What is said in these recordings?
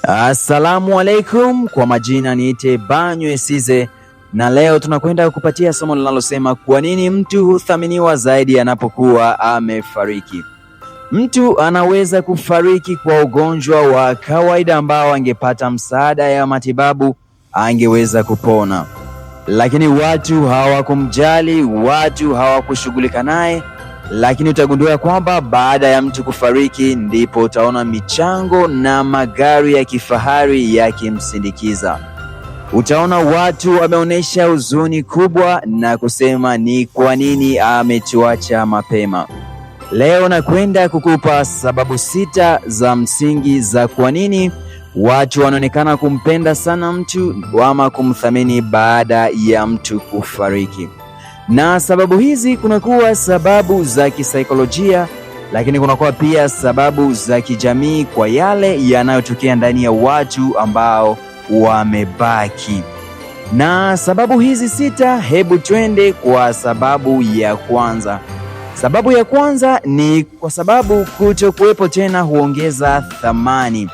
Assalamu alaikum, kwa majina niite Banywe Size, na leo tunakwenda kupatia somo linalosema kwa nini mtu huthaminiwa zaidi anapokuwa amefariki. Mtu anaweza kufariki kwa ugonjwa wa kawaida ambao angepata msaada ya matibabu angeweza kupona, lakini watu hawakumjali, watu hawakushughulika naye. Lakini utagundua kwamba baada ya mtu kufariki ndipo utaona michango na magari ya kifahari yakimsindikiza. Utaona watu wameonyesha huzuni kubwa na kusema ni kwa nini ametuacha mapema. Leo nakwenda kukupa sababu 6 za msingi za kwa nini watu wanaonekana kumpenda sana mtu ama kumthamini baada ya mtu kufariki. Na sababu hizi kunakuwa sababu za kisaikolojia, lakini kunakuwa pia sababu za kijamii kwa yale yanayotokea ndani ya watu ambao wamebaki. Na sababu hizi 6, hebu twende kwa sababu ya kwanza. Sababu ya kwanza ni kwa sababu kutokuwepo tena huongeza thamani,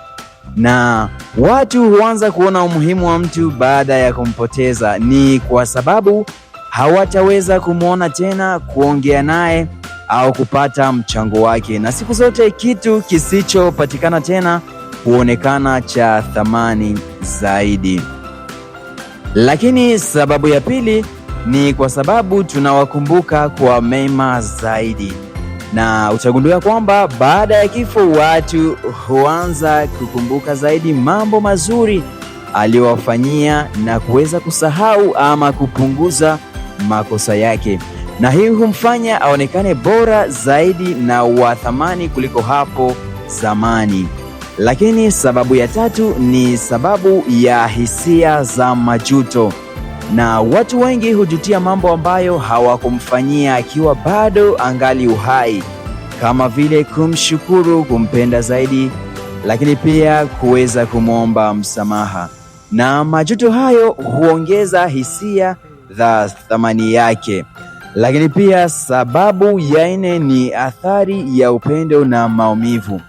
na watu huanza kuona umuhimu wa mtu baada ya kumpoteza. Ni kwa sababu hawataweza kumwona tena, kuongea naye au kupata mchango wake, na siku zote kitu kisichopatikana tena huonekana cha thamani zaidi. Lakini sababu ya pili ni kwa sababu tunawakumbuka kwa mema zaidi, na utagundua kwamba baada ya kifo watu huanza kukumbuka zaidi mambo mazuri aliyowafanyia na kuweza kusahau ama kupunguza makosa yake, na hii humfanya aonekane bora zaidi na wa thamani kuliko hapo zamani. Lakini sababu ya tatu ni sababu ya hisia za majuto, na watu wengi hujutia mambo ambayo hawakumfanyia akiwa bado angali uhai, kama vile kumshukuru, kumpenda zaidi, lakini pia kuweza kumwomba msamaha, na majuto hayo huongeza hisia za thamani yake. Lakini pia sababu ya 4 ni athari ya upendo na maumivu.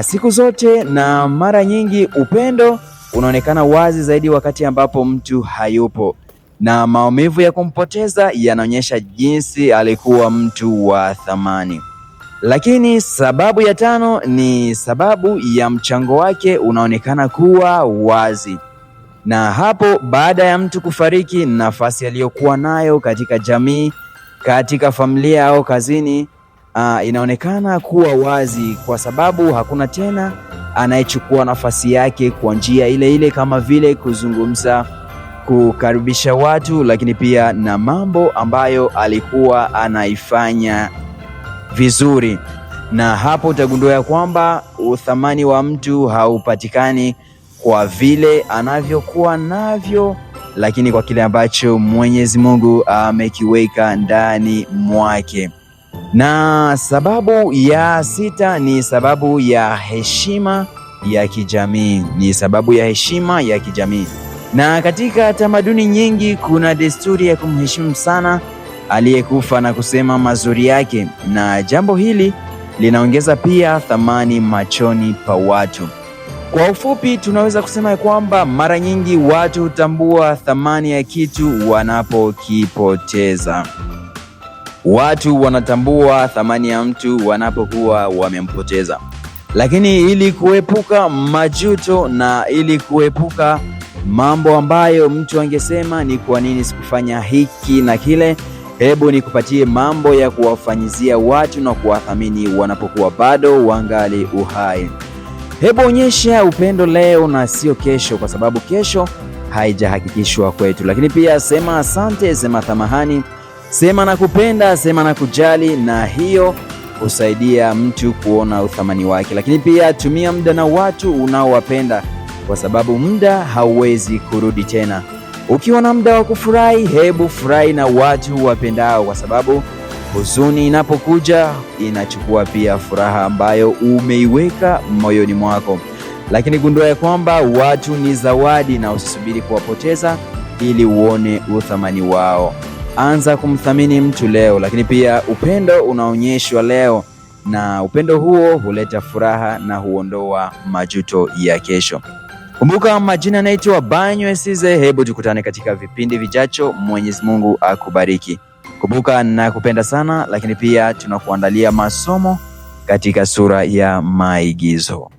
Siku zote na mara nyingi upendo unaonekana wazi zaidi wakati ambapo mtu hayupo, na maumivu ya kumpoteza yanaonyesha jinsi alikuwa mtu wa thamani. Lakini sababu ya 5 ni sababu ya mchango wake unaonekana kuwa wazi, na hapo baada ya mtu kufariki, nafasi aliyokuwa nayo katika jamii, katika familia au kazini inaonekana kuwa wazi, kwa sababu hakuna tena anayechukua nafasi yake kwa njia ile ile, kama vile kuzungumza, kukaribisha watu, lakini pia na mambo ambayo alikuwa anaifanya vizuri. Na hapo utagundua ya kwamba uthamani wa mtu haupatikani kwa vile anavyokuwa navyo, lakini kwa kile ambacho Mwenyezi Mungu amekiweka ndani mwake. Na sababu ya 6 ni sababu ya heshima ya kijamii. Ni sababu ya heshima ya kijamii. Na katika tamaduni nyingi kuna desturi ya kumheshimu sana aliyekufa na kusema mazuri yake, na jambo hili linaongeza pia thamani machoni pa watu. Kwa ufupi, tunaweza kusema kwamba mara nyingi watu hutambua thamani ya kitu wanapokipoteza. Watu wanatambua thamani ya mtu wanapokuwa wamempoteza. Lakini ili kuepuka majuto na ili kuepuka mambo ambayo mtu angesema ni kwa nini sikufanya hiki na kile, hebu nikupatie mambo ya kuwafanyizia watu na kuwathamini wanapokuwa bado wangali uhai. Hebu onyesha upendo leo na sio kesho, kwa sababu kesho haijahakikishwa kwetu. Lakini pia sema asante, sema thamahani, sema nakupenda, sema nakujali, na hiyo husaidia mtu kuona uthamani wake. Lakini pia tumia muda na watu unaowapenda, kwa sababu muda hauwezi kurudi tena. Ukiwa na muda wa kufurahi, hebu furahi na watu wapendao, kwa sababu huzuni inapokuja inachukua pia furaha ambayo umeiweka moyoni mwako. Lakini gundua ya kwamba watu ni zawadi, na usisubiri kuwapoteza ili uone uthamani wao. Anza kumthamini mtu leo. Lakini pia upendo unaonyeshwa leo, na upendo huo huleta furaha na huondoa majuto ya kesho. Kumbuka, majina yanaitwa Banywe Size. Hebu tukutane katika vipindi vijacho. Mwenyezi Mungu akubariki. Kumbuka, nakupenda sana, lakini pia tunakuandalia masomo katika sura ya maigizo.